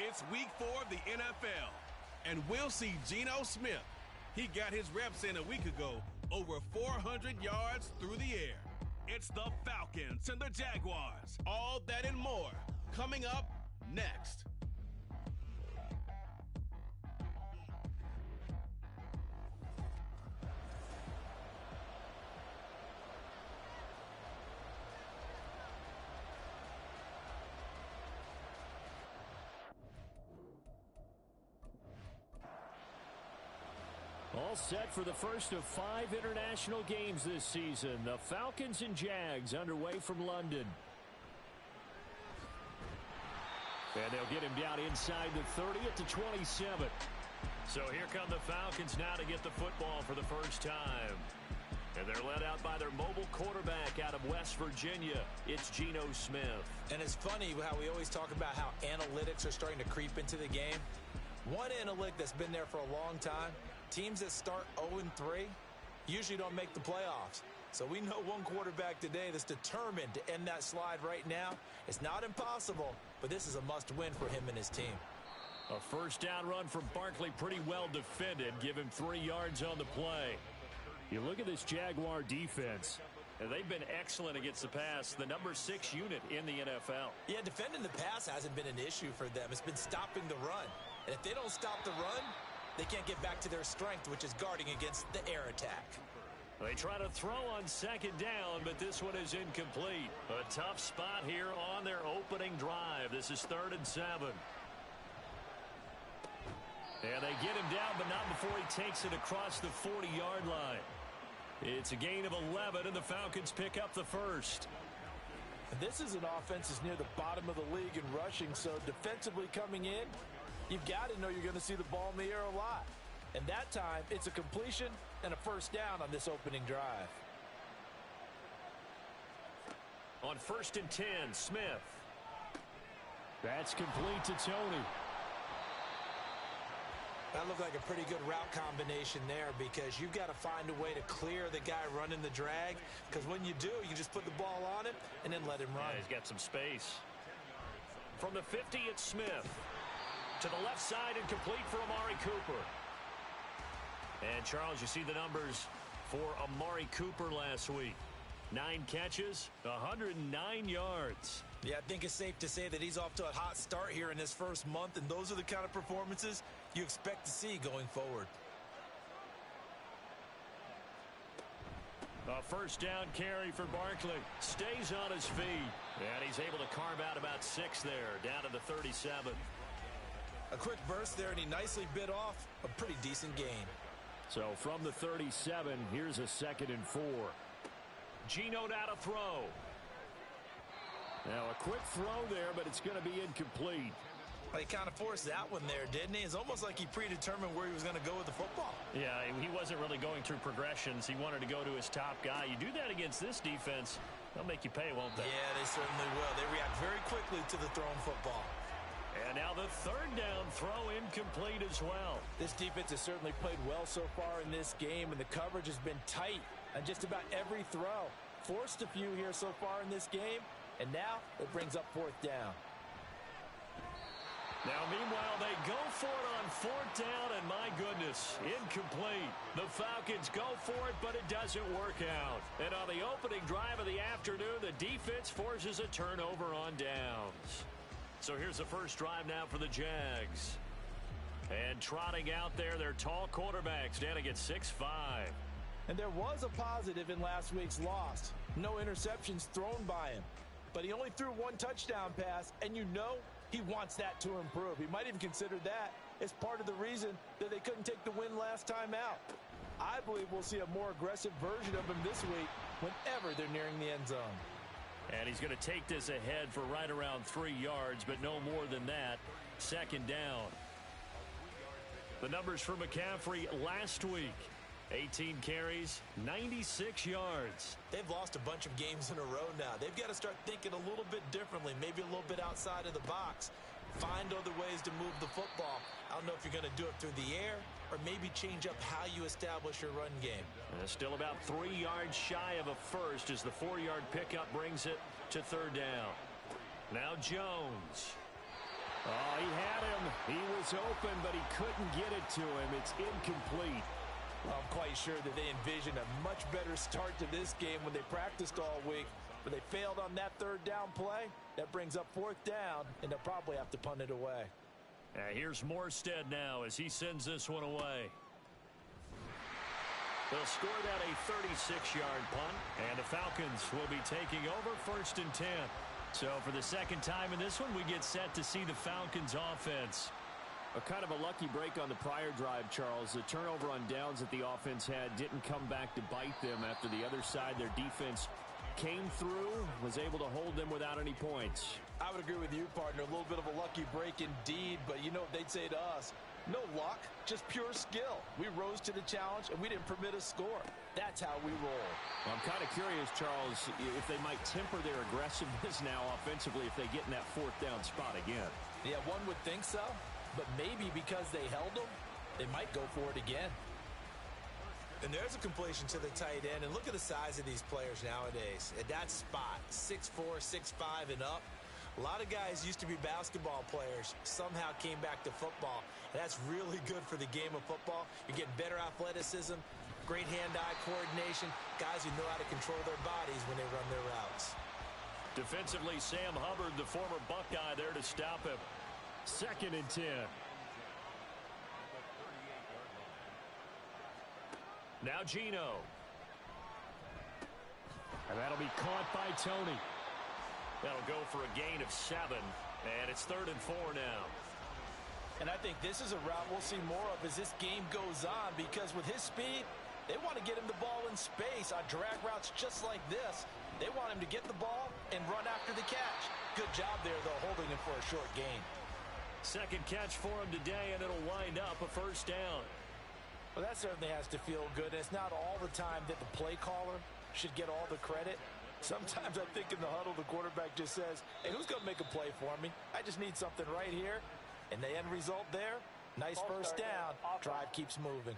It's week 4 of the NFL, and we'll see Geno Smith. He got his reps in a week ago, over 400 yards through the air. It's the Falcons and the Jaguars. All that and more coming up next. All set for the first of 5 international games this season. The Falcons and Jags underway from London. And they'll get him down inside the 30 at the 27. So here come the Falcons now to get the football for the first time. And they're led out by their mobile quarterback out of West Virginia. It's Geno Smith. And it's funny how we always talk about how analytics are starting to creep into the game. One analytic that's been there for a long time, teams that start 0-3 usually don't make the playoffs. So we know one quarterback today that's determined to end that slide right now. It's not impossible, but this is a must-win for him and his team. A first down run from Barkley, pretty well defended. Give him 3 yards on the play. You look at this Jaguar defense. They've been excellent against the pass, the number 6 unit in the NFL. Yeah, defending the pass hasn't been an issue for them. It's been stopping the run. And if they don't stop the run, they can't get back to their strength, which is guarding against the air attack. They try to throw on second down, but this one is incomplete. A tough spot here on their opening drive. This is 3rd and 7. And they get him down, but not before he takes it across the 40-yard line. It's a gain of 11, and the Falcons pick up the first. And this is an offense that's near the bottom of the league in rushing, so defensively coming in, you've got to know you're going to see the ball in the air a lot. And that time, it's a completion and a first down on this opening drive. On 1st and 10, Smith. That's complete to Tony. That looked like a pretty good route combination there because you've got to find a way to clear the guy running the drag, because when you do, you just put the ball on him and then let him run. Yeah, he's got some space. From the 50, it's Smith. To the left side and complete for Amari Cooper. And, Charles, you see the numbers for Amari Cooper last week. 9 catches, 109 yards. Yeah, I think it's safe to say that he's off to a hot start here in this first month, and those are the kind of performances you expect to see going forward. A first down carry for Barkley. Stays on his feet. And he's able to carve out about 6 there, down to the 37. A quick burst there, and he nicely bit off a pretty decent gain. So from the 37, here's a 2nd and 4. Geno now to throw. Now a quick throw there, but it's going to be incomplete. Well, he kind of forced that one there, didn't he? It's almost like he predetermined where he was going to go with the football. Yeah, he wasn't really going through progressions. He wanted to go to his top guy. You do that against this defense, they'll make you pay, won't they? Yeah, they certainly will. They react very quickly to the thrown football. And now the 3rd down throw incomplete as well. This defense has certainly played well so far in this game, and the coverage has been tight on just about every throw. Forced a few here so far in this game, and now it brings up 4th down. Now, meanwhile, they go for it on 4th down, and my goodness, incomplete. The Falcons go for it, but it doesn't work out. And on the opening drive of the afternoon, the defense forces a turnover on downs. So here's the first drive now for the Jags. And trotting out there, their tall quarterback standing at 6'5". And there was a positive in last week's loss. No interceptions thrown by him. But he only threw 1 touchdown pass, and you know he wants that to improve. He might even consider that as part of the reason that they couldn't take the win last time out. I believe we'll see a more aggressive version of him this week whenever they're nearing the end zone. And he's going to take this ahead for right around 3 yards, but no more than that. 2nd down. The numbers for McCaffrey last week. 18 carries, 96 yards. They've lost a bunch of games in a row now. They've got to start thinking a little bit differently, maybe a little bit outside of the box. Find other ways to move the football. I don't know if you're going to do it through the air or maybe change up how you establish your run game. Still about 3 yards shy of a first as the 4-yard pickup brings it to 3rd down. Now Jones. Oh, he had him. He was open, but he couldn't get it to him. It's incomplete. Well, I'm quite sure that they envisioned a much better start to this game when they practiced all week, but they failed on that third down play. That brings up fourth down, and they'll probably have to punt it away. Here's Morstead now as he sends this one away. They'll score that a 36-yard punt, and the Falcons will be taking over 1st and 10. So for the second time in this one, we get set to see the Falcons offense. A kind of a lucky break on the prior drive, Charles. The turnover on downs that the offense had didn't come back to bite them after the other side. Their defense came through, was able to hold them without any points. I would agree with you, partner. A little bit of a lucky break indeed, but you know what they'd say to us? No luck, just pure skill. We rose to the challenge, and we didn't permit a score. That's how we roll. Well, I'm kind of curious, Charles, if they might temper their aggressiveness now offensively if they get in that fourth down spot again. Yeah, one would think so, but maybe because they held them, they might go for it again. And there's a completion to the tight end, and look at the size of these players nowadays. At that spot, 6'4", 6'5", and up. A lot of guys used to be basketball players, somehow came back to football. And that's really good for the game of football. You're getting better athleticism, great hand-eye coordination, guys who know how to control their bodies when they run their routes. Defensively, Sam Hubbard, the former Buckeye, there to stop him. 2nd and 10. Now Geno. And that'll be caught by Tony. That'll go for a gain of 7. And it's 3rd and 4 now. And I think this is a route we'll see more of as this game goes on, because with his speed, they want to get him the ball in space on drag routes just like this. They want him to get the ball and run after the catch. Good job there, though, holding him for a short gain. 2nd catch for him today, and it'll wind up a 1st down. Well, that certainly has to feel good. And it's not all the time that the play caller should get all the credit. Sometimes I think in the huddle, the quarterback just says, hey, who's going to make a play for me? I just need something right here. And the end result there, nice first down. Drive keeps moving.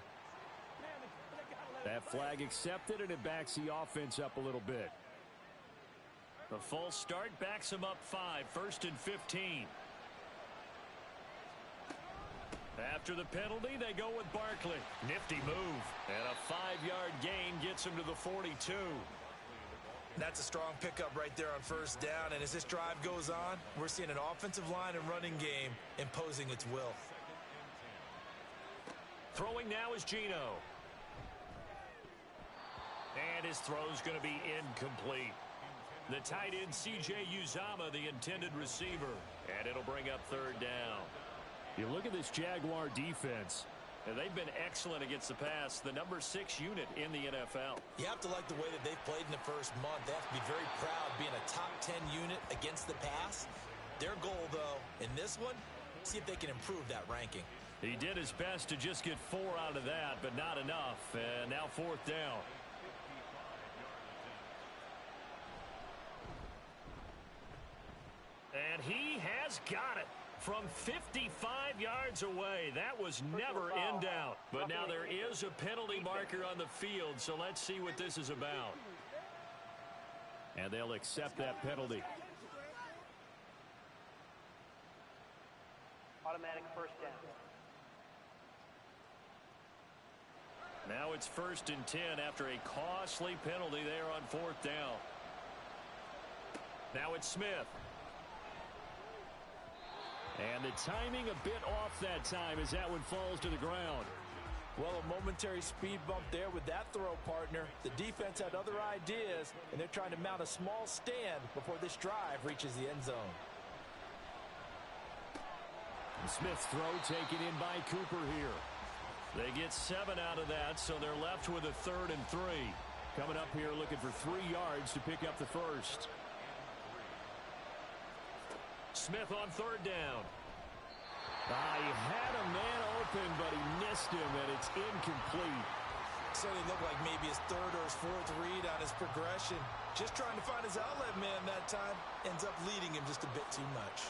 That flag accepted, and it backs the offense up a little bit. The full start backs him up 5, 1st and 15. After the penalty, they go with Barkley. Nifty move. And a 5-yard gain gets him to the 42. That's a strong pickup right there on first down. And as this drive goes on, we're seeing an offensive line and running game imposing its will. Throwing now is Geno. And his throw's going to be incomplete. The tight end, C.J. Uzomah, the intended receiver. And it'll bring up 3rd down. You look at this Jaguar defense. And they've been excellent against the pass, the number 6 unit in the NFL. You have to like the way that they've played in the first month. They have to be very proud being a top 10 unit against the pass. Their goal, though, in this one, see if they can improve that ranking. He did his best to just get 4 out of that, but not enough. And now 4th down. And he has got it. From 55 yards away. That was never in doubt. But now there is a penalty marker on the field, so let's see what this is about. And they'll accept that penalty. Automatic 1st down. Now it's 1st and 10 after a costly penalty there on 4th down. Now it's Smith. And the timing a bit off that time as that one falls to the ground. Well, a momentary speed bump there with that throw, partner. The defense had other ideas, and they're trying to mount a small stand before this drive reaches the end zone. And Smith's throw taken in by Cooper here. They get 7 out of that, so they're left with a 3rd and 3. Coming up here looking for 3 yards to pick up the first. Smith on 3rd down. He had a man open, but he missed him, and it's incomplete. Certainly looked like maybe his 3rd or his 4th read on his progression. Just trying to find his outlet man that time. Ends up leading him just a bit too much.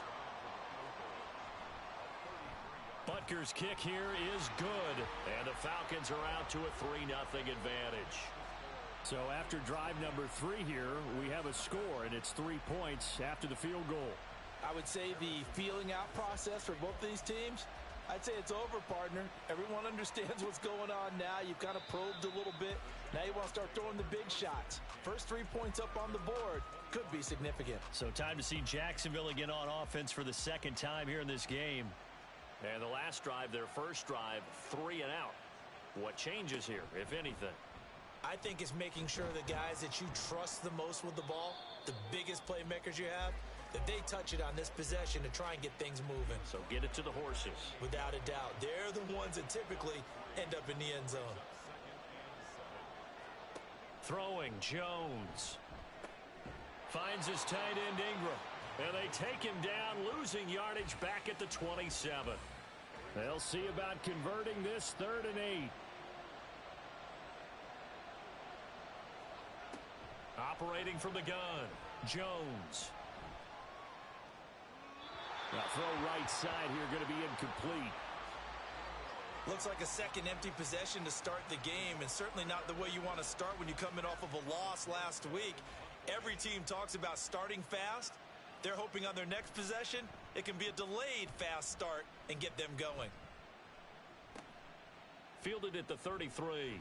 Butker's kick here is good. And the Falcons are out to a 3-0 advantage. So after drive number 3 here, we have a score, and it's 3 points after the field goal. I would say the feeling out process for both of these teams, I'd say it's over, partner. Everyone understands what's going on now. You've kind of probed a little bit. Now you want to start throwing the big shots. First 3 points up on the board could be significant. So time to see Jacksonville again on offense for the second time here in this game. And the last drive, their first drive, 3 and out. What changes here, if anything? I think it's making sure the guys that you trust the most with the ball, the biggest playmakers you have, that they touch it on this possession to try and get things moving. So get it to the horses. Without a doubt. They're the ones that typically end up in the end zone. Throwing, Jones. Finds his tight end, Ingram. And they take him down, losing yardage back at the 27. They'll see about converting this 3rd and 8. Operating from the gun, Jones. Now throw right side here, going to be incomplete. Looks like a second empty possession to start the game, and certainly not the way you want to start when you're coming off of a loss last week. Every team talks about starting fast. They're hoping on their next possession, it can be a delayed fast start and get them going. Fielded at the 33.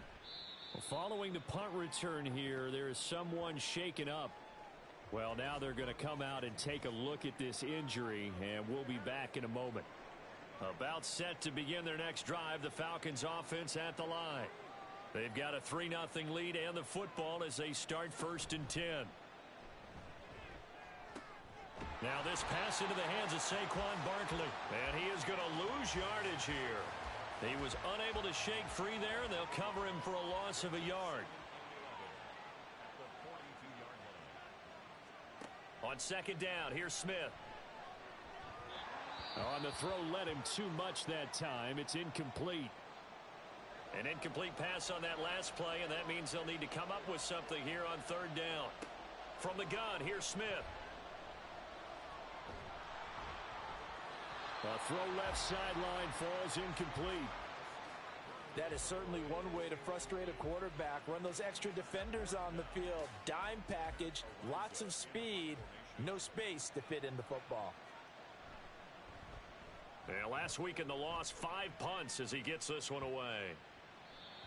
Well, following the punt return here, there is someone shaken up. Well, now they're going to come out and take a look at this injury, and we'll be back in a moment. About set to begin their next drive, the Falcons offense at the line. They've got a 3-0 lead and the football as they start 1st and 10. Now this pass into the hands of Saquon Barkley, and he is going to lose yardage here. He was unable to shake free there, and they'll cover him for a loss of a yard. On 2nd down, here's Smith. On the throw, led him too much that time. It's incomplete. An incomplete pass on that last play, and that means they'll need to come up with something here on 3rd down. From the gun, here's Smith. A throw left sideline falls incomplete. That is certainly one way to frustrate a quarterback. Run those extra defenders on the field. Dime package, lots of speed, no space to fit in the football. And last week in the loss, 5 punts as he gets this one away.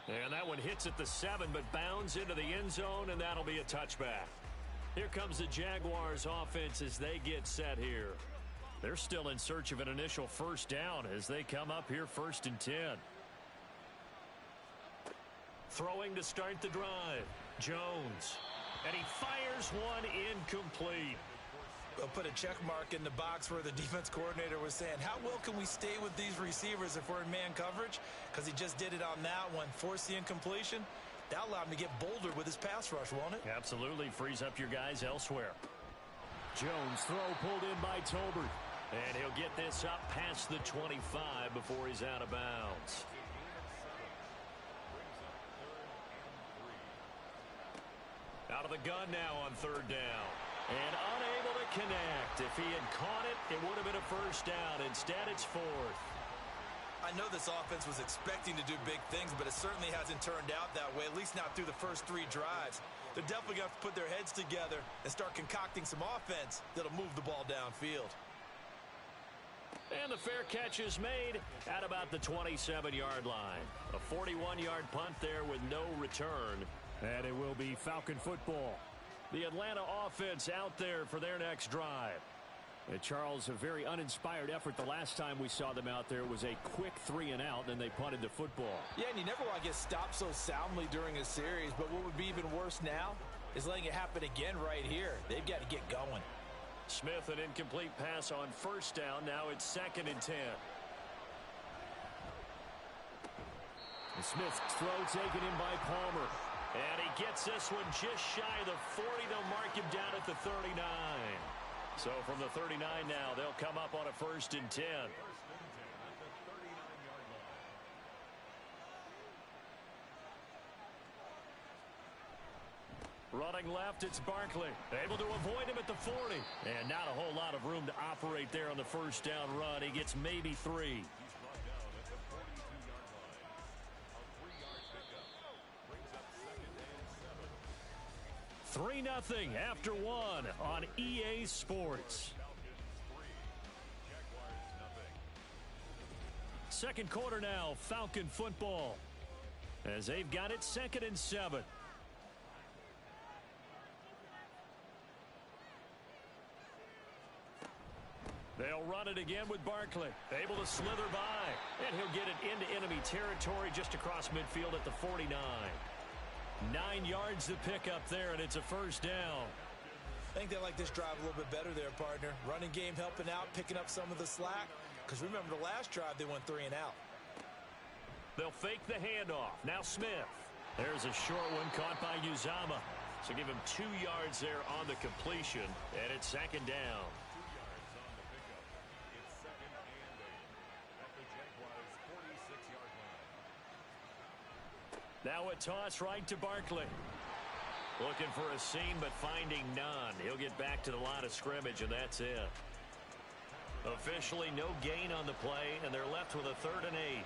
And that one hits at the 7, but bounds into the end zone, and that'll be a touchback. Here comes the Jaguars offense as they get set here. They're still in search of an initial 1st down as they come up here 1st and 10. Throwing to start the drive, Jones. And he fires one incomplete. They'll put a check mark in the box where the defense coordinator was saying, how well can we stay with these receivers if we're in man coverage? Because he just did it on that one, forced the incompletion. That'll allow him to get bolder with his pass rush, won't it? Absolutely, frees up your guys elsewhere. Jones, throw pulled in by Tolbert. And he'll get this up past the 25 before he's out of bounds. Out of the gun now on 3rd down. And unable to connect. If he had caught it, it would have been a 1st down. Instead, it's 4th. I know this offense was expecting to do big things, but it certainly hasn't turned out that way, at least not through the first 3 drives. They're definitely going to have to put their heads together and start concocting some offense that'll move the ball downfield. And the fair catch is made at about the 27-yard line. A 41-yard punt there with no return. And it will be Falcon football. The Atlanta offense out there for their next drive. And Charles, a very uninspired effort. The last time we saw them out there was a quick 3 and out, and they punted the football. Yeah, and you never want to get stopped so soundly during a series, but what would be even worse now is letting it happen again right here. They've got to get going. Smith, an incomplete pass on 1st down. Now it's 2nd and 10. And Smith's throw taken in by Palmer. And he gets this one just shy of the 40. They'll mark him down at the 39. So from the 39 now, they'll come up on a 1st and 10. Running left, it's Barkley. Able to avoid him at the 40. And not a whole lot of room to operate there on the 1st down run. He gets maybe 3. 3-0 after 1 on EA Sports. Second quarter now, Falcon football. As they've got it 2nd and 7. They'll run it again with Barkley. Able to slither by. And he'll get it into enemy territory just across midfield at the 49. 9 yards to pick up there, and it's a first down. I think they like this drive a little bit better there, partner. Running game helping out, picking up some of the slack. Because remember, the last drive, they went 3 and out. They'll fake the handoff. Now Smith. There's a short one caught by Uzama. So give him 2 yards there on the completion, and it's 2nd down. Now a toss right to Barkley. Looking for a seam, but finding none. He'll get back to the line of scrimmage, and that's it. Officially no gain on the play, and they're left with a 3rd and 8.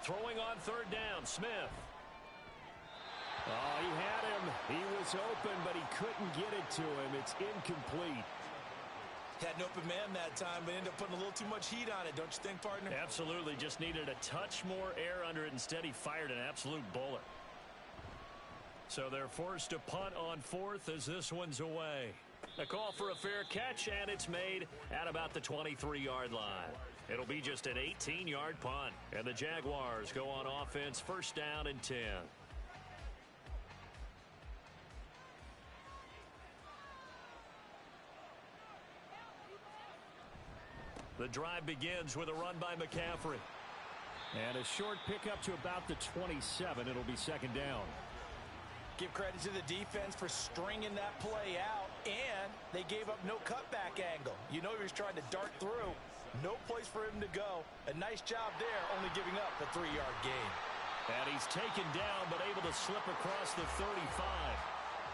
Throwing on 3rd down, Smith. Oh, he had him. He was open, but he couldn't get it to him. It's incomplete. Had an open man that time, but ended up putting a little too much heat on it, don't you think, partner? Absolutely. Just needed a touch more air under it. Instead, he fired an absolute bullet. So they're forced to punt on 4th as this one's away. A call for a fair catch, and it's made at about the 23-yard line. It'll be just an 18-yard punt, and the Jaguars go on offense 1st down and 10. The drive begins with a run by McCaffrey. And a short pickup to about the 27. It'll be 2nd down. Give credit to the defense for stringing that play out, and they gave up no cutback angle. You know he was trying to dart through. No place for him to go. A nice job there, only giving up a 3-yard gain. And he's taken down, but able to slip across the 35.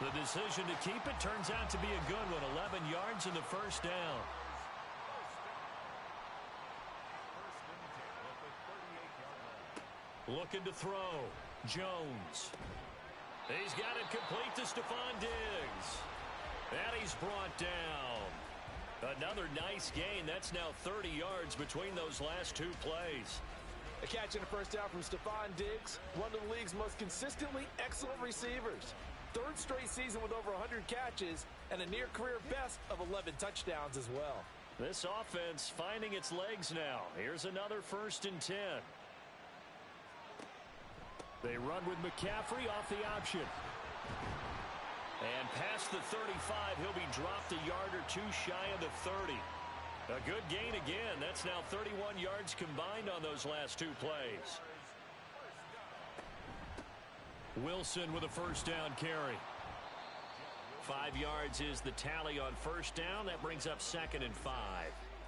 The decision to keep it turns out to be a good one. 11 yards in the 1st down. Looking to throw. Jones. He's got it complete to Stephon Diggs. And he's brought down. Another nice gain. That's now 30 yards between those last 2 plays. A catch and a first down from Stephon Diggs, one of the league's most consistently excellent receivers. 3rd straight season with over 100 catches and a near-career best of 11 touchdowns as well. This offense finding its legs now. Here's another 1st and 10. They run with McCaffrey off the option. And past the 35, he'll be dropped a yard or 2 shy of the 30. A good gain again. That's now 31 yards combined on those last 2 plays. Wilson with a 1st down carry. 5 yards is the tally on 1st down. That brings up 2nd and 5.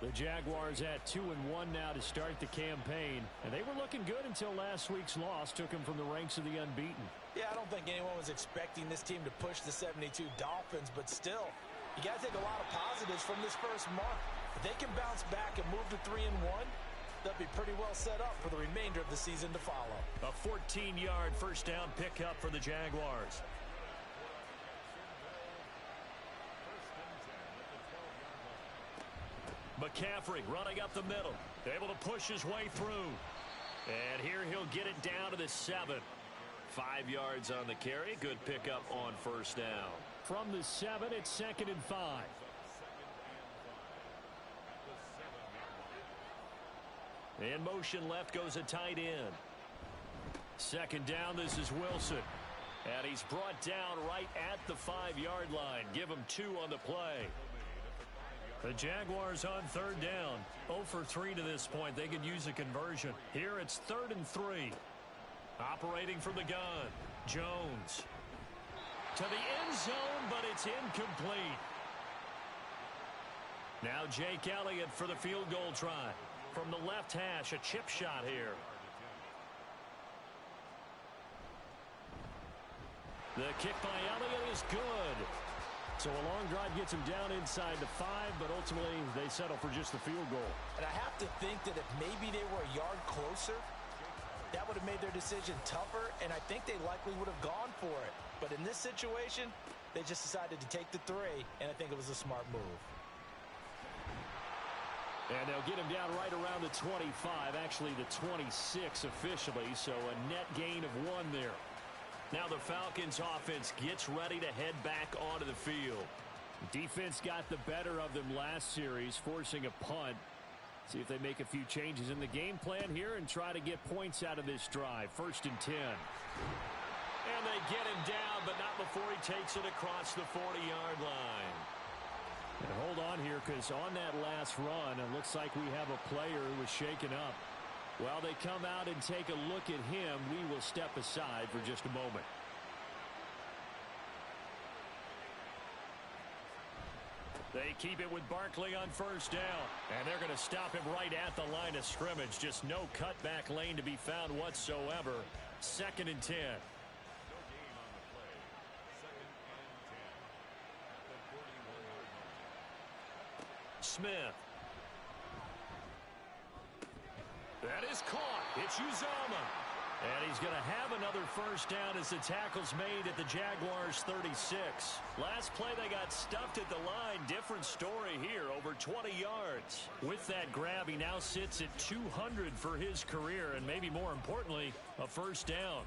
The Jaguars at 2-1 now to start the campaign. And they were looking good until last week's loss took them from the ranks of the unbeaten. Yeah, I don't think anyone was expecting this team to push the 72 Dolphins, but still, you got to take a lot of positives from this first month. If they can bounce back and move to 3-1, they'll be pretty well set up for the remainder of the season to follow. A 14-yard 1st down pickup for the Jaguars. McCaffrey running up the middle. Able to push his way through. And here he'll get it down to the 7. 5 yards on the carry. Good pickup on 1st down. From the 7, it's 2nd and 5. In motion left goes a tight end. 2nd down, this is Wilson. And he's brought down right at the 5-yard line. Give him 2 on the play. The Jaguars on 3rd down. 0 for 3 to this point. They could use a conversion. Here it's 3rd and 3. Operating from the gun. Jones. To the end zone, but it's incomplete. Now Jake Elliott for the field goal try. From the left hash, a chip shot here. The kick by Elliott is good. So a long drive gets him down inside the 5, but ultimately they settle for just the field goal. And I have to think that if maybe they were a yard closer, that would have made their decision tougher, and I think they likely would have gone for it. But in this situation, they just decided to take the 3, and I think it was a smart move. And they'll get him down right around the 25, actually the 26 officially, so a net gain of 1 there. Now the Falcons offense gets ready to head back onto the field. Defense got the better of them last series, forcing a punt. See if they make a few changes in the game plan here and try to get points out of this drive. 1st and 10. And they get him down, but not before he takes it across the 40-yard line. And hold on here, because on that last run, it looks like we have a player who was shaken up. While they come out and take a look at him, we will step aside for just a moment. They keep it with Barkley on 1st down. And they're going to stop him right at the line of scrimmage. Just no cutback lane to be found whatsoever. 2nd and 10. Smith. That is caught. It's Uzomah. And he's going to have another 1st down as the tackle's made at the Jaguars' 36. Last play they got stuffed at the line. Different story here, over 20 yards. With that grab, he now sits at 200 for his career, and maybe more importantly, a 1st down.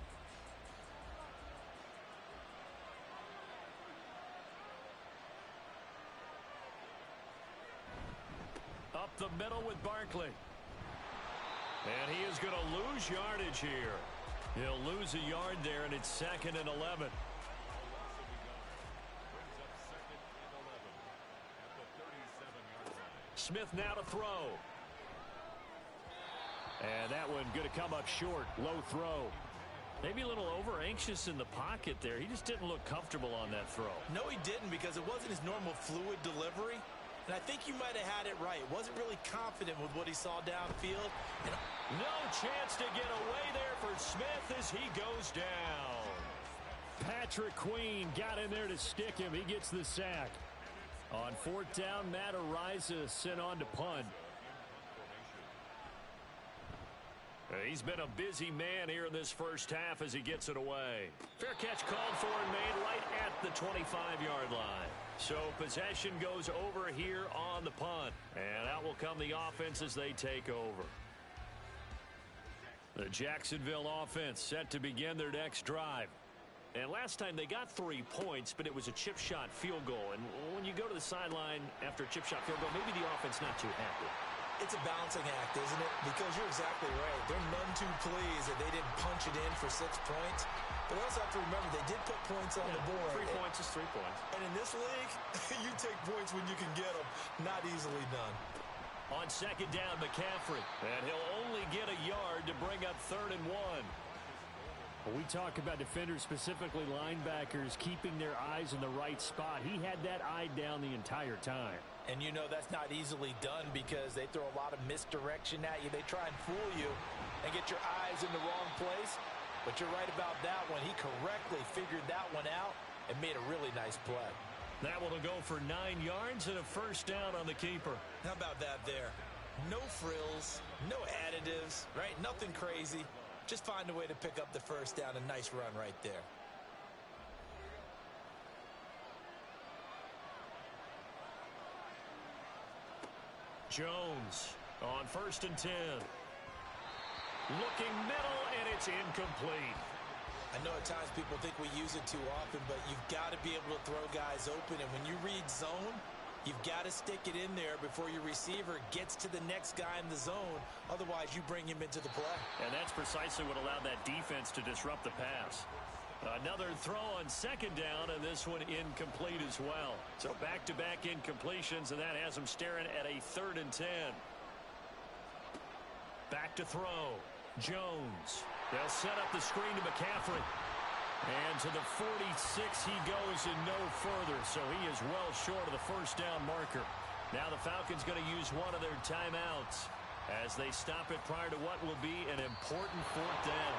Up the middle with Barkley. And he is going to lose yardage here. He'll lose a yard there, and it's 2nd and 11. Smith now to throw. And that one going to come up short. Low throw. Maybe a little over-anxious in the pocket there. He just didn't look comfortable on that throw. No, he didn't, because it wasn't his normal fluid delivery. And I think you might have had it right. Wasn't really confident with what he saw downfield. And no chance to get away there for Smith as he goes down. Patrick Queen got in there to stick him. He gets the sack. On 4th down, Matt Ariza sent on to punt. He's been a busy man here in this 1st half as he gets it away. Fair catch called for and made right at the 25-yard line. So possession goes over here on the punt. And out will come the offense as they take over. The Jacksonville offense set to begin their next drive. And last time they got 3 points, but it was a chip shot field goal. And when you go to the sideline after a chip shot field goal, maybe the offense not too happy. It's a balancing act, isn't it? Because you're exactly right. They're none too pleased that they didn't punch it in for 6 points. But also have to remember, they did put points on the board. 3 points is 3 points. And in this league, you take points when you can get them. Not easily done. On 2nd down, McCaffrey. And he'll only get a yard to bring up 3rd and 1. Well, we talk about defenders, specifically linebackers, keeping their eyes in the right spot. He had that eye down the entire time. And you know that's not easily done because they throw a lot of misdirection at you. They try and fool you and get your eyes in the wrong place. But you're right about that one. He correctly figured that one out and made a really nice play. That one will go for 9 yards and a 1st down on the keeper. How about that there? No frills, no additives, right? Nothing crazy. Just find a way to pick up the 1st down. A nice run right there. Jones on 1st and 10. Looking middle, and it's incomplete. I know at times people think we use it too often, but you've got to be able to throw guys open. And when you read zone, you've got to stick it in there before your receiver gets to the next guy in the zone. Otherwise, you bring him into the play. And that's precisely what allowed that defense to disrupt the pass. Another throw on 2nd down, and this one incomplete as well. So back-to-back incompletions, and that has them staring at a 3rd and 10. Back to throw. Jones. They'll set up the screen to McCaffrey. And to the 46 he goes and no further, so he is well short of the 1st down marker. Now the Falcons going to use one of their timeouts as they stop it prior to what will be an important 4th down.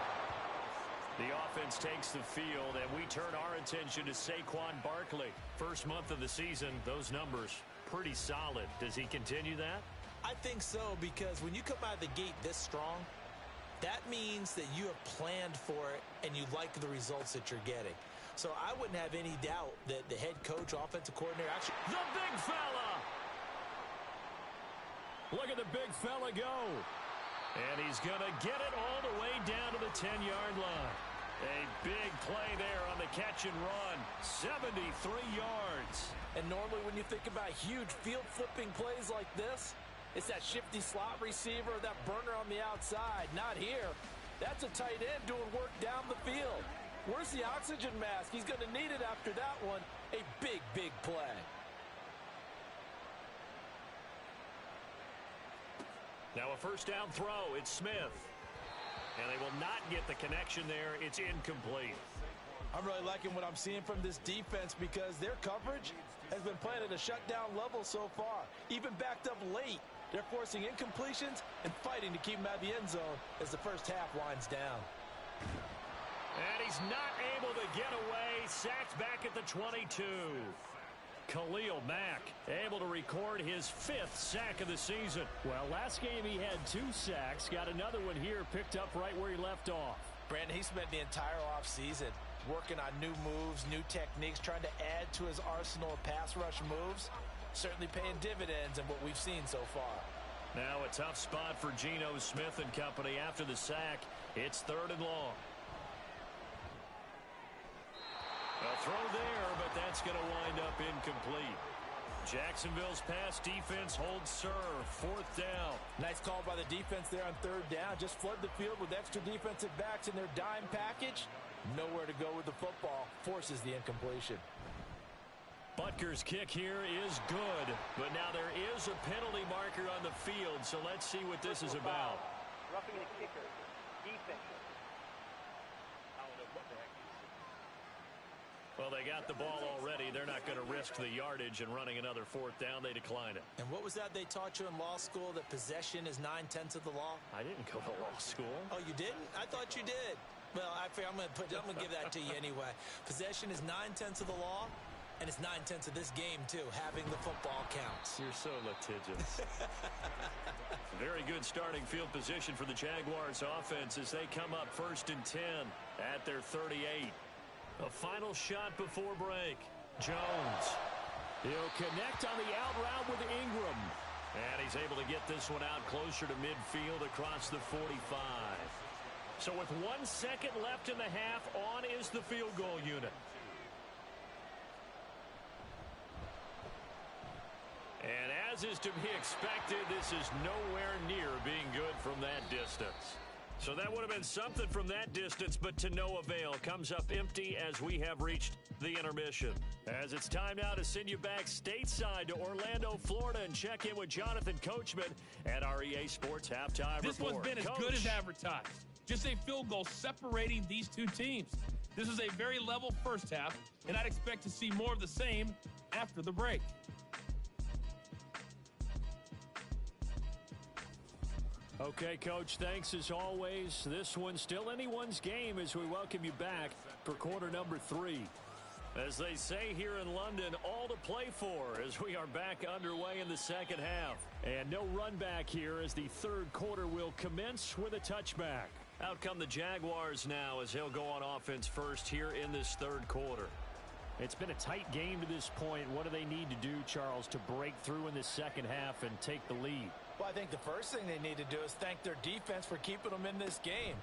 The offense takes the field, and we turn our attention to Saquon Barkley. First month of the season, those numbers pretty solid. Does he continue that? I think so, because when you come out of the gate this strong, that means that you have planned for it and you like the results that you're getting. So I wouldn't have any doubt that the head coach, offensive coordinator, actually... The big fella! Look at the big fella go. And he's going to get it all the way down to the 10-yard line. A big play there on the catch and run. 73 yards. And normally when you think about huge field-flipping plays like this, it's that shifty slot receiver, that burner on the outside. Not here. That's a tight end doing work down the field. Where's the oxygen mask? He's going to need it after that one. A big, big play. Now a first down throw. It's Smith. And they will not get the connection there. It's incomplete. I'm really liking what I'm seeing from this defense because their coverage has been playing at a shutdown level so far. Even backed up late. They're forcing incompletions and fighting to keep them out of the end zone as the first half winds down. And he's not able to get away. Sacked back at the 22. Khalil Mack able to record his 5th sack of the season. Well, last game he had 2 sacks. Got another one here, picked up right where he left off. Brandon, he spent the entire offseason working on new moves, new techniques, trying to add to his arsenal of pass rush moves. Certainly paying dividends in what we've seen so far. Now a tough spot for Geno Smith and company after the sack. It's 3rd and long. A throw there, but that's going to wind up incomplete. Jacksonville's pass defense holds serve. 4th down. Nice call by the defense there on 3rd down. Just flood the field with extra defensive backs in their dime package. Nowhere to go with the football. Forces the incompletion. Butker's kick here is good, but now there is a penalty marker on the field, so let's see what this is about. Roughing the kicker. Defense. Well, they got the ball already. They're not going to risk the yardage and running another 4th down. They decline it. And what was that they taught you in law school, that possession is 9/10 of the law? I didn't go to law school. Oh, you didn't? I thought you did. Well, I'm going to give that to you anyway. Possession is 9/10 of the law, and it's 9/10 of this game, too. Having the football counts. You're so litigious. Very good starting field position for the Jaguars offense as they come up 1st and 10 at their 38. A final shot before break. Jones. He'll connect on the out route with Ingram. And he's able to get this one out closer to midfield across the 45. So with 1 second left in the half, on is the field goal unit. And as is to be expected, this is nowhere near being good from that distance. So that would have been something from that distance, but to no avail. Comes up empty as we have reached the intermission. As it's time now to send you back stateside to Orlando, Florida, and check in with Jonathan Coachman at our EA Sports Halftime This Report. one's been as good as advertised. Just a field goal separating these two teams. This is a very level first half, and I'd expect to see more of the same after the break. Okay, Coach, thanks as always. This one's still anyone's game as we welcome you back for quarter number 3. As they say here in London, all to play for as we are back underway in the second half. And no run back here as the 3rd quarter will commence with a touchback. Out come the Jaguars now as he'll go on offense first here in this 3rd quarter. It's been a tight game to this point. What do they need to do, Charles, to break through in the second half and take the lead? Well, I think the first thing they need to do is thank their defense for keeping them in this game.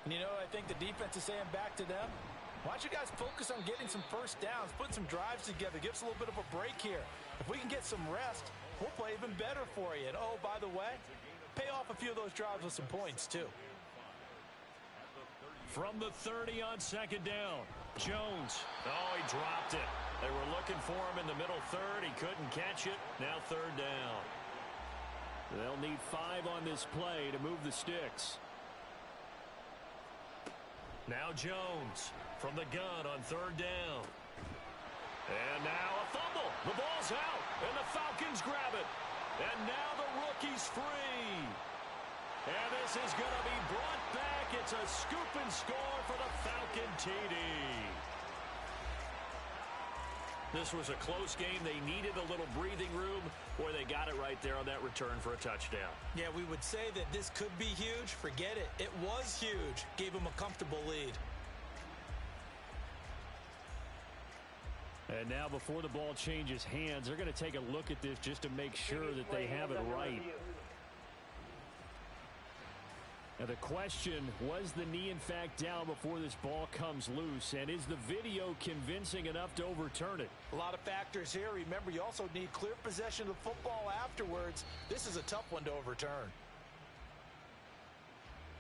And, you know, I think the defense is saying back to them, why don't you guys focus on getting some first downs, put some drives together, give us a little bit of a break here. If we can get some rest, we'll play even better for you. And, oh, by the way, pay off a few of those drives with some points, too. From the 30 on 2nd down, Jones. Oh, he dropped it. They were looking for him in the middle 3rd. He couldn't catch it. Now 3rd down. They'll need 5 on this play to move the sticks. Now Jones from the gun on 3rd down. And now a fumble. The ball's out, and the Falcons grab it. And now the rookie's free. And this is going to be brought back. It's a scoop and score for the Falcon TD. This was a close game. They needed a little breathing room, where they got it right there on that return for a touchdown. Yeah, we would say that this could be huge. Forget it. It was huge. Gave them a comfortable lead. And now before the ball changes hands, they're going to take a look at this just to make sure that they have it right. Now the question, was the knee in fact down before this ball comes loose? And is the video convincing enough to overturn it? A lot of factors here. Remember, you also need clear possession of the football afterwards. This is a tough one to overturn.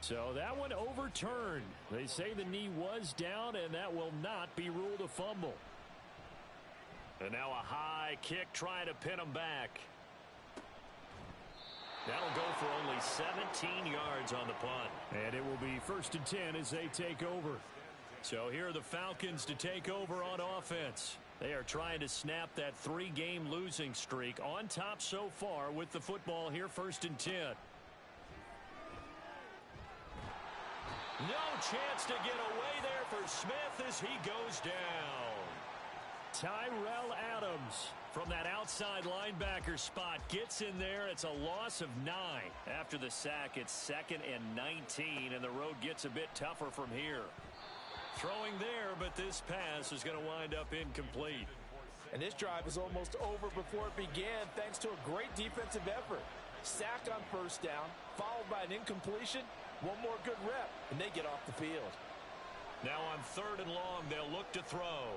So that one overturned. They say the knee was down, and that will not be ruled a fumble. And now a high kick trying to pin him back. That'll go for only 17 yards on the punt. And it will be 1st and 10 as they take over. So here are the Falcons to take over on offense. They are trying to snap that 3-game losing streak, on top so far with the football here, 1st and 10. No chance to get away there for Smith as he goes down. Tyrell Adams from that outside linebacker spot gets in there. It's a loss of 9. After the sack, it's 2nd and 19, and the road gets a bit tougher from here. Throwing there, but this pass is going to wind up incomplete. And this drive is almost over before it began thanks to a great defensive effort. Sack on 1st down, followed by an incompletion. One more good rep, and they get off the field. Now on 3rd and long, they'll look to throw.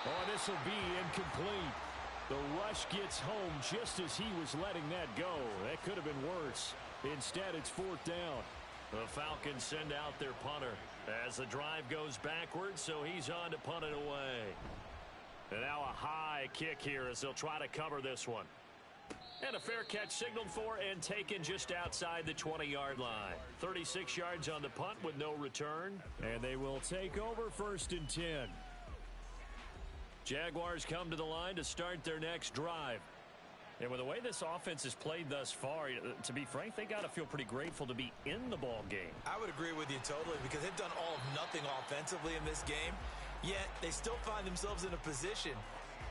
Oh, this will be incomplete. The rush gets home just as he was letting that go. That could have been worse. Instead, it's 4th down. The Falcons send out their punter as the drive goes backwards, so he's on to punt it away. And now a high kick here as they'll try to cover this one. And a fair catch signaled for and taken just outside the 20-yard line. 36 yards on the punt with no return. And they will take over 1st and 10. Jaguars come to the line to start their next drive. And with the way this offense has played thus far, to be frank, they got to feel pretty grateful to be in the ball game. I would agree with you totally because they've done all of nothing offensively in this game, yet they still find themselves in a position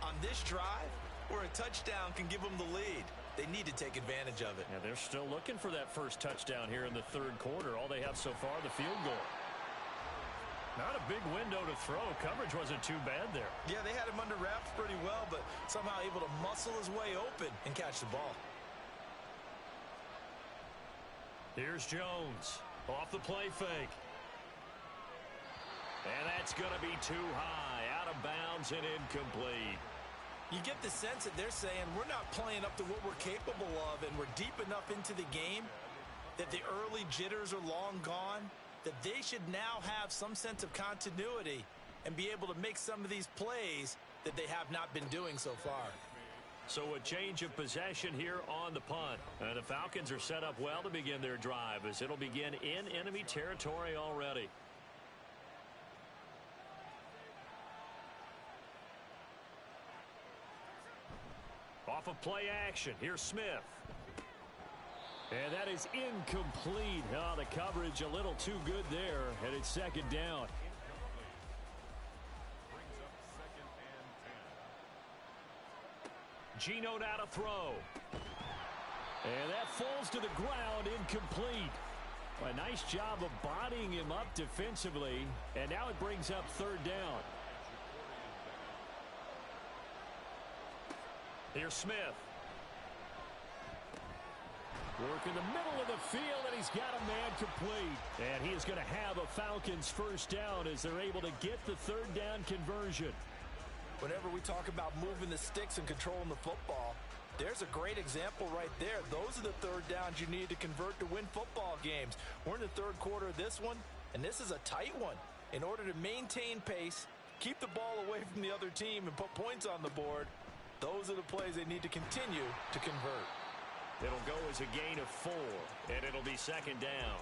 on this drive where a touchdown can give them the lead. They need to take advantage of it. Yeah, they're still looking for that first touchdown here in the 3rd quarter. All they have so far, the field goal. Not a big window to throw. Coverage wasn't too bad there. Yeah, they had him under wraps pretty well, but somehow able to muscle his way open and catch the ball. Here's Jones off the play fake. And that's going to be too high. Out of bounds and incomplete. You get the sense that they're saying we're not playing up to what we're capable of, and we're deep enough into the game that the early jitters are long gone, that they should now have some sense of continuity and be able to make some of these plays that they have not been doing so far. So a change of possession here on the punt. And the Falcons are set up well to begin their drive as it'll begin in enemy territory already. Off of play action, here's Smith. And that is incomplete. Oh, the coverage a little too good there, and it's 2nd down. Geno now to throw. And that falls to the ground, incomplete. A nice job of bodying him up defensively, and now it brings up 3rd down. Here's Smith. Work in the middle of the field, and he's got a man complete. And he is going to have a Falcons 1st down as they're able to get the 3rd down conversion. Whenever we talk about moving the sticks and controlling the football, there's a great example right there. Those are the 3rd downs you need to convert to win football games. We're in the 3rd quarter of this one, and this is a tight one. In order to maintain pace, keep the ball away from the other team, and put points on the board, those are the plays they need to continue to convert. It'll go as a gain of 4, and it'll be 2nd down.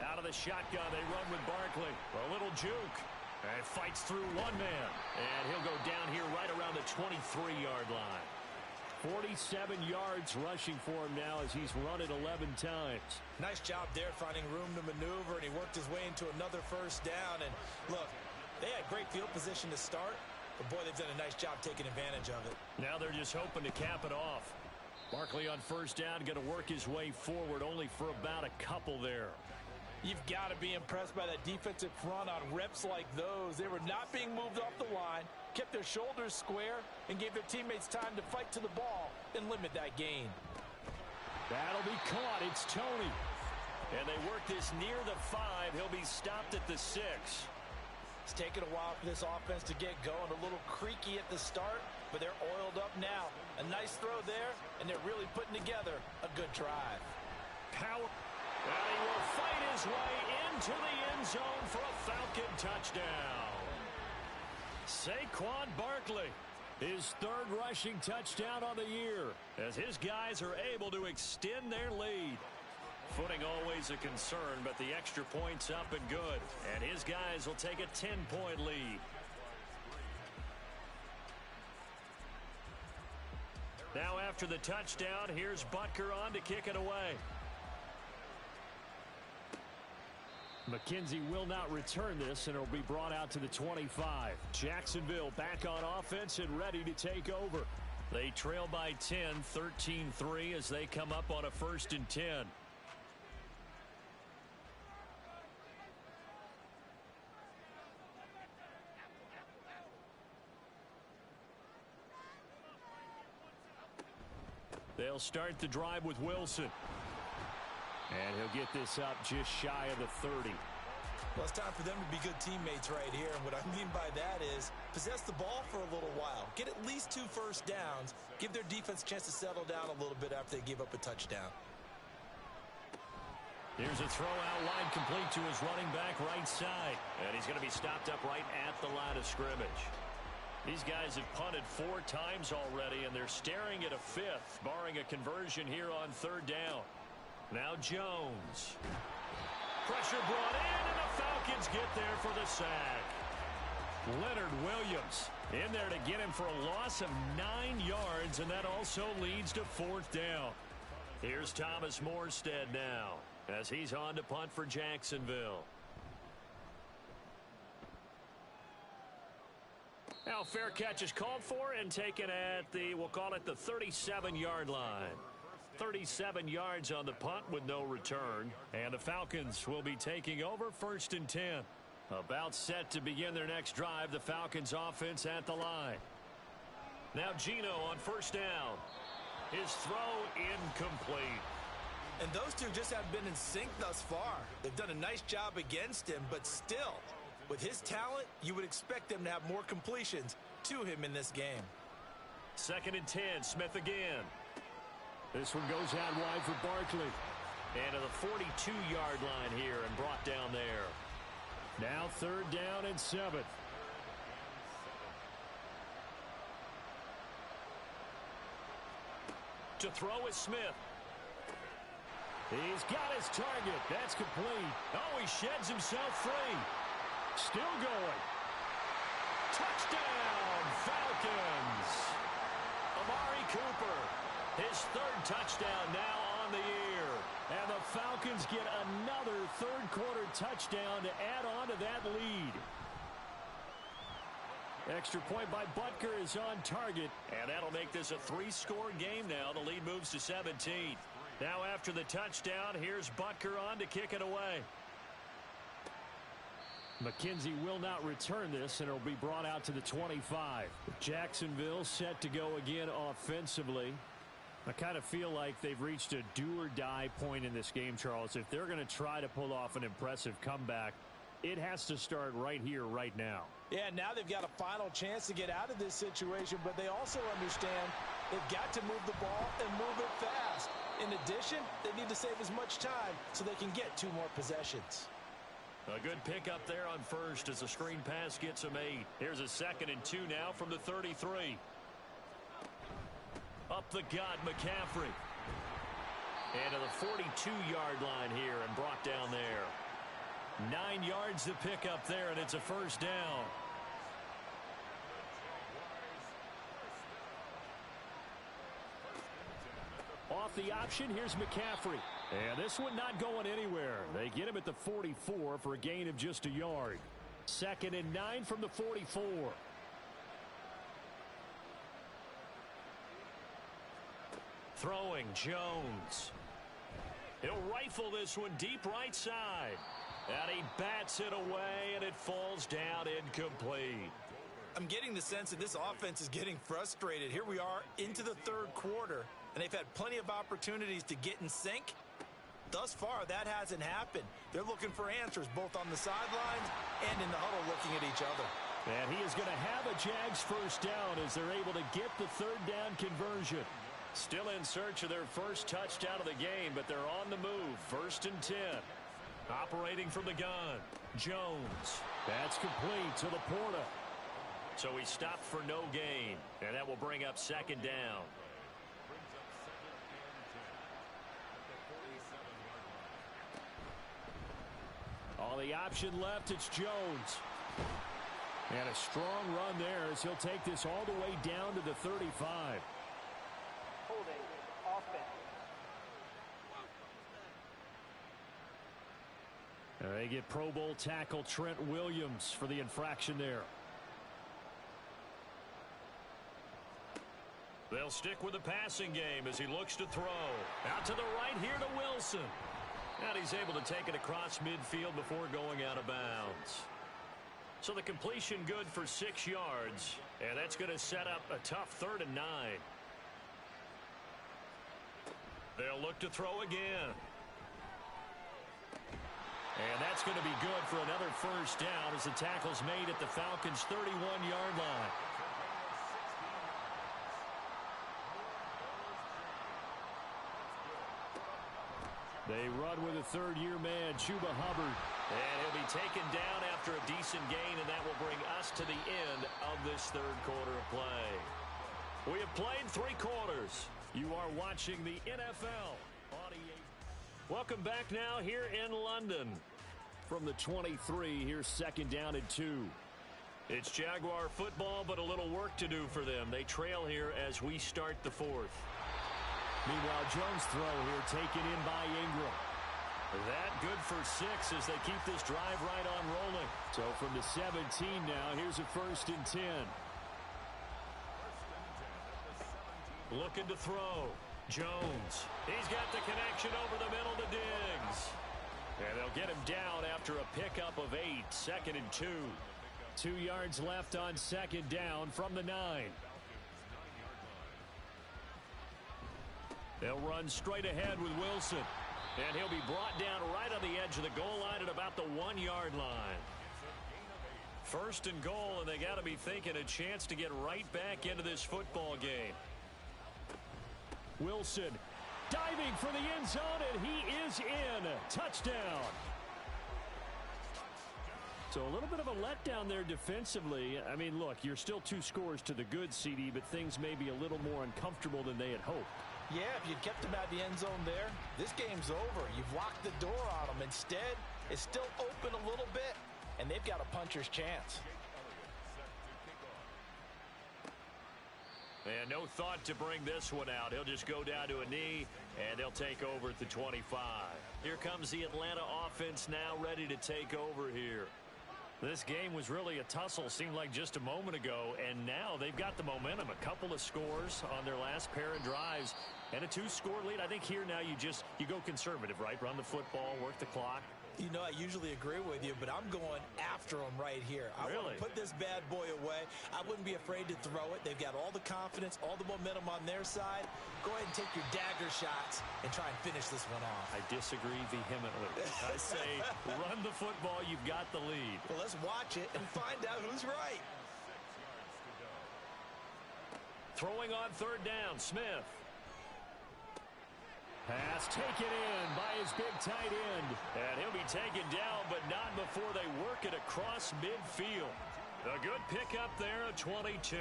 Out of the shotgun, they run with Barkley. A little juke. And fights through one man. And he'll go down here right around the 23-yard line. 47 yards rushing for him now as he's run it 11 times. Nice job there finding room to maneuver, and he worked his way into another 1st down. And look, they had great field position to start, but boy, they've done a nice job taking advantage of it. Now they're just hoping to cap it off. Barkley on 1st down, going to work his way forward only for about a couple there. You've got to be impressed by that defensive front on reps like those. They were not being moved off the line, kept their shoulders square, and gave their teammates time to fight to the ball and limit that gain. That'll be caught. It's Tony. And they work this near the 5. He'll be stopped at the 6. It's taken a while for this offense to get going. A little creaky at the start, but they're oiled up now. A nice throw there, and they're really putting together a good drive. Power. And he will fight his way into the end zone for a Falcon touchdown. Saquon Barkley, his 3rd rushing touchdown on the year, as his guys are able to extend their lead. Footing always a concern, but the extra point's up and good. And his guys will take a 10-point lead. Now after the touchdown, here's Butker on to kick it away. McKenzie will not return this, and it'll be brought out to the 25. Jacksonville back on offense and ready to take over. They trail by 10, 13-3 as they come up on a 1st and 10. They'll start the drive with Wilson. And he'll get this up just shy of the 30. Well, it's time for them to be good teammates right here. And what I mean by that is possess the ball for a little while. Get at least 2 first downs. Give their defense a chance to settle down a little bit after they give up a touchdown. Here's a throw out line complete to his running back right side. And he's going to be stopped up right at the line of scrimmage. These guys have punted 4 times already, and they're staring at a 5th, barring a conversion here on 3rd down. Now Jones. Pressure brought in, and the Falcons get there for the sack. Leonard Williams in there to get him for a loss of 9 yards, and that also leads to 4th down. Here's Thomas Morstead now as he's on to punt for Jacksonville. Now fair catch is called for and taken at the, we'll call it the 37-yard line. 37 yards on the punt with no return. And the Falcons will be taking over 1st and 10. About set to begin their next drive. The Falcons offense at the line. Now Geno on 1st down. His throw incomplete. And those two just haven't been in sync thus far. They've done a nice job against him, but still, with his talent, you would expect them to have more completions to him in this game. 2nd and 10, Smith again. This one goes out wide for Barkley. And to the 42-yard line here and brought down there. Now 3rd down and 7. To throw is Smith. He's got his target. That's complete. Oh, he sheds himself free. Still going. Touchdown, Falcons. Amari Cooper, his 3rd touchdown now on the year. And the Falcons get another 3rd quarter touchdown to add on to that lead. Extra point by Butker is on target, and that'll make this a 3-score game now. The lead moves to 17. Now after the touchdown, here's Butker on to kick it away. McKenzie will not return this, and it'll be brought out to the 25. Jacksonville set to go again offensively. I kind of feel like they've reached a do-or-die point in this game, Charles. If they're going to try to pull off an impressive comeback, it has to start right here, right now. Yeah, now they've got a final chance to get out of this situation, but they also understand they've got to move the ball and move it fast. In addition, they need to save as much time so they can get 2 more possessions. A good pickup there on 1st as the screen pass gets him 8. Here's a 2nd and 2 now from the 33. Up the gut, McCaffrey. And to the 42-yard line here and brought down there. 9 yards to pick up there, and it's a 1st down. Off the option, here's McCaffrey. And this one not going anywhere. They get him at the 44 for a gain of just a yard. 2nd and 9 from the 44. Throwing Jones. He'll rifle this one deep right side. And he bats it away, and it falls down incomplete. I'm getting the sense that this offense is getting frustrated. Here we are into the third quarter, and they've had plenty of opportunities to get in sync. Thus far, that hasn't happened. They're looking for answers both on the sidelines and in the huddle looking at each other. And he is going to have a Jags first down as they're able to get the third down conversion. Still in search of their first touchdown of the game, but they're on the move. 1st and 10. Operating from the gun. Jones. That's complete to Laporta. So he stopped for no gain. And that will bring up 2nd down. On the option left, it's Jones. And a strong run there as he'll take this all the way down to the 35. Holding offense. They get Pro Bowl tackle Trent Williams for the infraction there. They'll stick with the passing game as he looks to throw. Out to the right here to Wilson. And he's able to take it across midfield before going out of bounds. So the completion good for 6 yards. And that's going to set up a tough 3rd and 9. They'll look to throw again. And that's going to be good for another first down as the tackle's made at the Falcons' 31-yard line. They run with a third-year man, Chuba Hubbard. And he'll be taken down after a decent gain, and that will bring us to the end of this third quarter of play. We have played 3 quarters. You are watching the NFL. Welcome back now here in London. From the 23, here's 2nd down and 2. It's Jaguar football, but a little work to do for them. They trail here as we start the 4th. Meanwhile, Jones' throw here taken in by Ingram. That good for 6 as they keep this drive right on rolling. So from the 17 now, here's a 1st and 10. Looking to throw. Jones. He's got the connection over the middle to Diggs. And they'll get him down after a pickup of 8. 2nd and 2. 2 yards left on 2nd down from the 9. They'll run straight ahead with Wilson. And he'll be brought down right on the edge of the goal line at about the 1-yard line. 1st and goal, and they got to be thinking a chance to get right back into this football game. Wilson diving for the end zone, and he is in. Touchdown. So a little bit of a letdown there defensively. I mean, look, you're still 2 scores to the good, CD, but things may be a little more uncomfortable than they had hoped. Yeah, if you'd kept him out of the end zone there, this game's over. You've locked the door on him. Instead, it's still open a little bit, and they've got a puncher's chance. And no thought to bring this one out. He'll just go down to a knee, and they'll take over at the 25. Here comes the Atlanta offense now ready to take over here. This game was really a tussle, seemed like just a moment ago, and now they've got the momentum. A couple of scores on their last pair of drives, and a 2-score lead. I think here now you go conservative, right? Run the football, work the clock. You know, I usually agree with you, but I'm going after them right here. I want to put this bad boy away. I wouldn't be afraid to throw it. They've got all the confidence, all the momentum on their side. Go ahead and take your dagger shots and try and finish this one off. I disagree vehemently. I say run the football. You've got the lead. Well, let's watch it and find out who's right. Throwing on 3rd down, Smith. Pass taken in by his big tight end. And he'll be taken down, but not before they work it across midfield. A good pickup there at 22.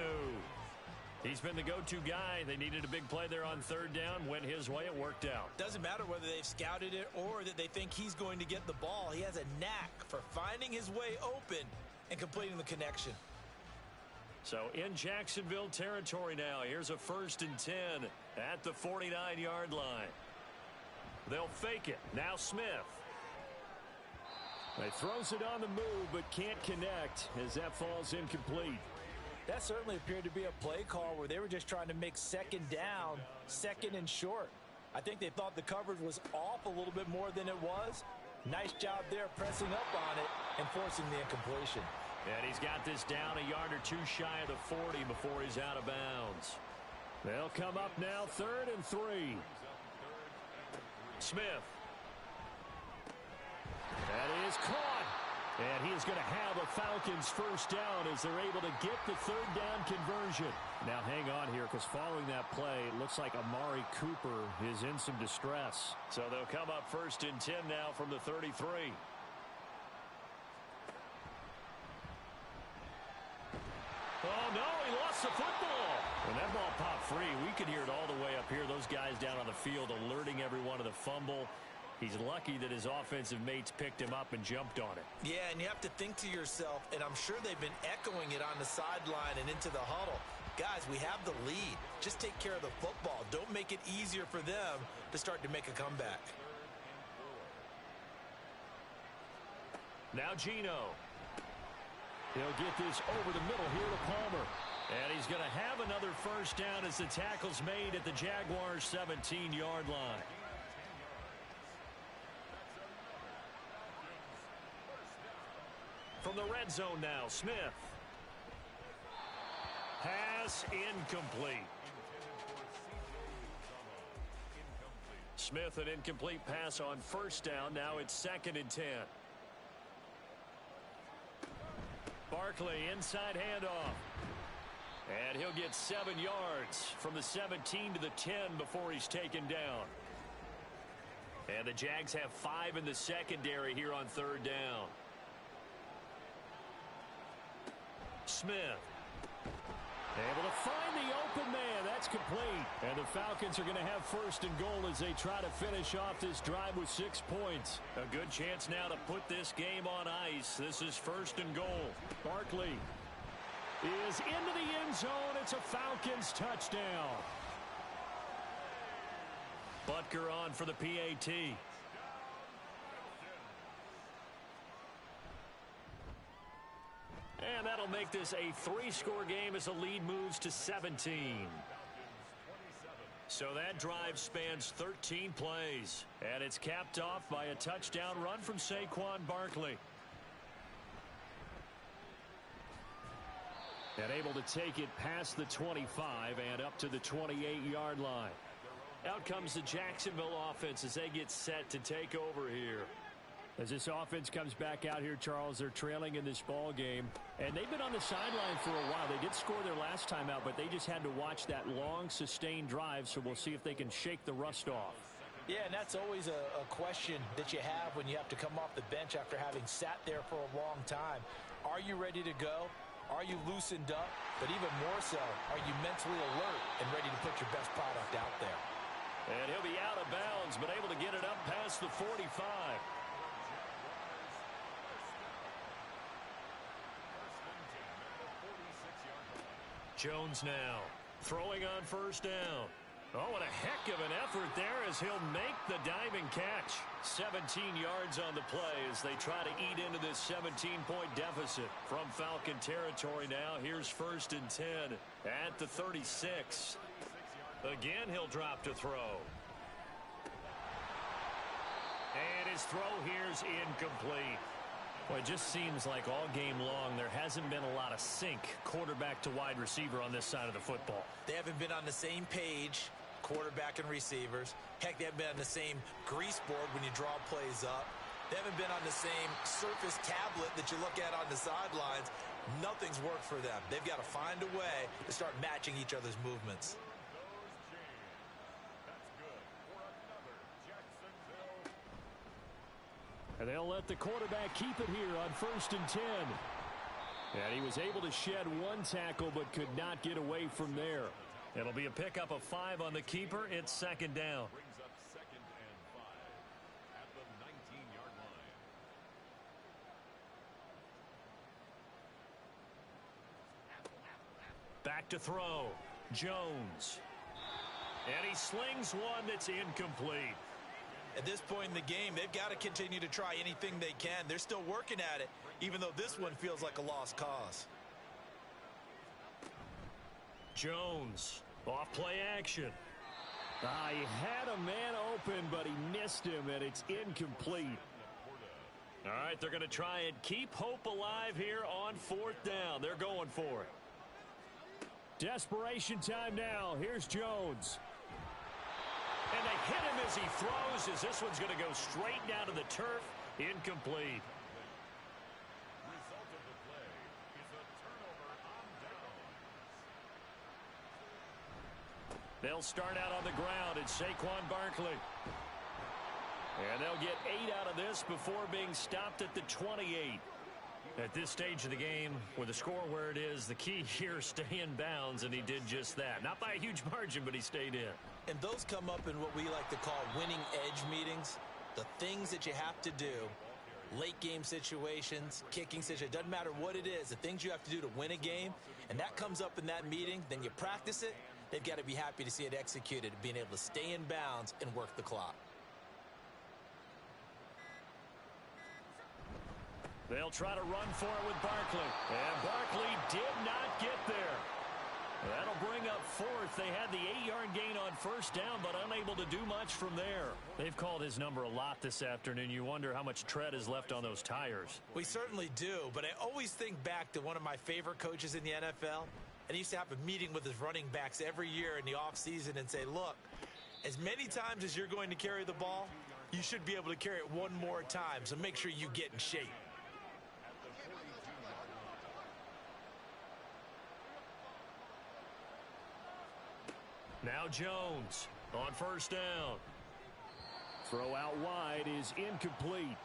He's been the go-to guy. They needed a big play there on 3rd down. Went his way. It worked out. Doesn't matter whether they've scouted it or that they think he's going to get the ball. He has a knack for finding his way open and completing the connection. So in Jacksonville territory now. Here's a 1st and 10 at the 49-yard line. They'll fake it. Now Smith. He throws it on the move but can't connect as that falls incomplete. That certainly appeared to be a play call where they were just trying to make 2nd down, 2nd and short. I think they thought the coverage was off a little bit more than it was. Nice job there pressing up on it and forcing the incompletion. And he's got this down a yard or two shy of the 40 before he's out of bounds. They'll come up now 3rd and 3. Smith. That is caught. And he is going to have a Falcons first down as they're able to get the 3rd down conversion. Now hang on here, because following that play, it looks like Amari Cooper is in some distress. So they'll come up 1st and 10 now from the 33. Oh, no, he lost the football. When that ball popped free, we could hear it all the way up here. Those guys down on the field alerting everyone of the fumble. He's lucky that his offensive mates picked him up and jumped on it. Yeah, and you have to think to yourself, and I'm sure they've been echoing it on the sideline and into the huddle. Guys, we have the lead. Just take care of the football. Don't make it easier for them to start to make a comeback. Now Geno. He'll get this over the middle here to Palmer. And he's going to have another first down as the tackle's made at the Jaguars' 17-yard line. From the red zone now, Smith. Pass incomplete. Smith, an incomplete pass on first down. Now it's 2nd and 10. Barkley, inside handoff. And he'll get 7 yards from the 17 to the 10 before he's taken down. And the Jags have 5 in the secondary here on 3rd down. Smith. Able to find the open man. That's complete. And the Falcons are going to have 1st and goal as they try to finish off this drive with 6 points. A good chance now to put this game on ice. This is 1st and goal. Barkley is into the end zone. It's a Falcons touchdown. Butker on for the PAT. And that'll make this a 3-score game as the lead moves to 17. So that drive spans 13 plays. And it's capped off by a touchdown run from Saquon Barkley. And able to take it past the 25 and up to the 28-yard line. Out comes the Jacksonville offense as they get set to take over here. As this offense comes back out here, Charles, they're trailing in this ball game. And they've been on the sideline for a while. They did score their last time out, but they just had to watch that long, sustained drive. So we'll see if they can shake the rust off. Yeah, and that's always a question that you have when you have to come off the bench after having sat there for a long time. Are you ready to go? Are you loosened up? But even more so, are you mentally alert and ready to put your best product out there? And he'll be out of bounds, but able to get it up past the 45. Jones now throwing on 1st down. Oh, what a heck of an effort there as he'll make the diving catch. 17 yards on the play as they try to eat into this 17-point deficit. From Falcon territory now, here's 1st and 10 at the 36. Again, he'll drop to throw. And his throw here's incomplete. Well, it just seems like all game long there hasn't been a lot of sync quarterback to wide receiver on this side of the football. They haven't been on the same page, quarterback and receivers. Heck, they haven't been on the same grease board when you draw plays up. They haven't been on the same surface tablet that you look at on the sidelines. Nothing's worked for them. They've got to find a way to start matching each other's movements. And they'll let the quarterback keep it here on 1st and 10. And he was able to shed 1 tackle but could not get away from there. It'll be a pickup of 5 on the keeper. It's 2nd down. Brings up 2nd and 5 at the 19-yard line. Back to throw. Jones. And he slings one that's incomplete. At this point in the game, they've got to continue to try anything they can. They're still working at it, even though this one feels like a lost cause. Jones, off play action. He had a man open, but he missed him, and it's incomplete. All right, they're going to try and keep hope alive here on 4th down. They're going for it. Desperation time now. Here's Jones. And they hit him as he throws, as this one's going to go straight down to the turf. Incomplete. Result of the play is a turnover on downs. They'll start out on the ground. It's Saquon Barkley. And they'll get 8 out of this before being stopped at the 28. At this stage of the game, with the score where it is, the key here is stay in bounds, and he did just that. Not by a huge margin, but he stayed in. And those come up in what we like to call winning edge meetings. The things that you have to do, late game situations, kicking situations, doesn't matter what it is, the things you have to do to win a game, and that comes up in that meeting, then you practice it. They've got to be happy to see it executed, being able to stay in bounds and work the clock. They'll try to run for it with Barkley. And Barkley did not get there. That'll bring up 4th. They had the 8-yard gain on 1st down, but unable to do much from there. They've called his number a lot this afternoon. You wonder how much tread is left on those tires. We certainly do, but I always think back to one of my favorite coaches in the NFL. And he used to have a meeting with his running backs every year in the offseason and say, look, as many times as you're going to carry the ball, you should be able to carry it one more time, so make sure you get in shape. Now Jones on 1st down. Throw out wide is incomplete.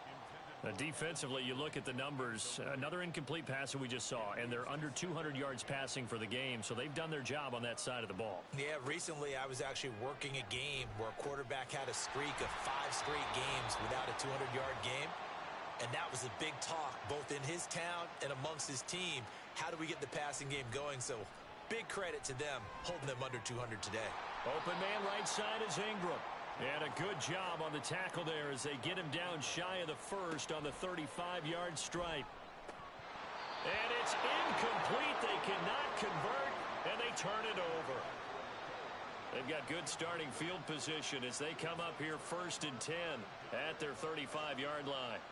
Defensively, you look at the numbers. Another incomplete pass that we just saw, and they're under 200 yards passing for the game, so they've done their job on that side of the ball. Yeah, recently I was actually working a game where a quarterback had a streak of 5 straight games without a 200-yard game, and that was a big talk both in his town and amongst his team. How do we get the passing game going? So big credit to them holding them under 200 today. Open man right side is Ingram. And a good job on the tackle there as they get him down shy of the 1st on the 35-yard stripe. And it's incomplete. They cannot convert, and they turn it over. They've got good starting field position as they come up here 1st and 10 at their 35-yard line.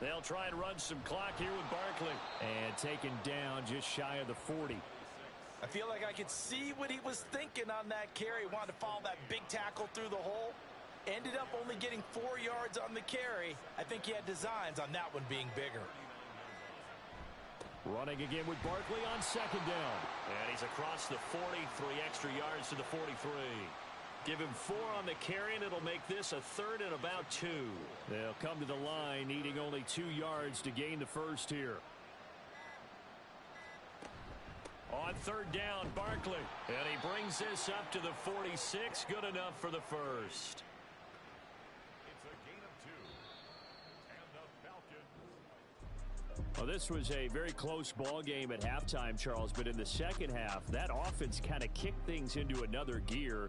They'll try and run some clock here with Barkley. And taken down just shy of the 40. I feel like I could see what he was thinking on that carry. Wanted to follow that big tackle through the hole. Ended up only getting 4 yards on the carry. I think he had designs on that one being bigger. Running again with Barkley on 2nd down. And he's across the 40, 3 extra yards to the 43. Give him 4 on the carry, and it'll make this a 3rd and about 2. They'll come to the line, needing only 2 yards to gain the 1st here. On 3rd down, Barkley. And he brings this up to the 46. Good enough for the 1st. It's a gain of 2. And the Falcons. Well, this was a very close ball game at halftime, Charles, but in the second half, that offense kind of kicked things into another gear.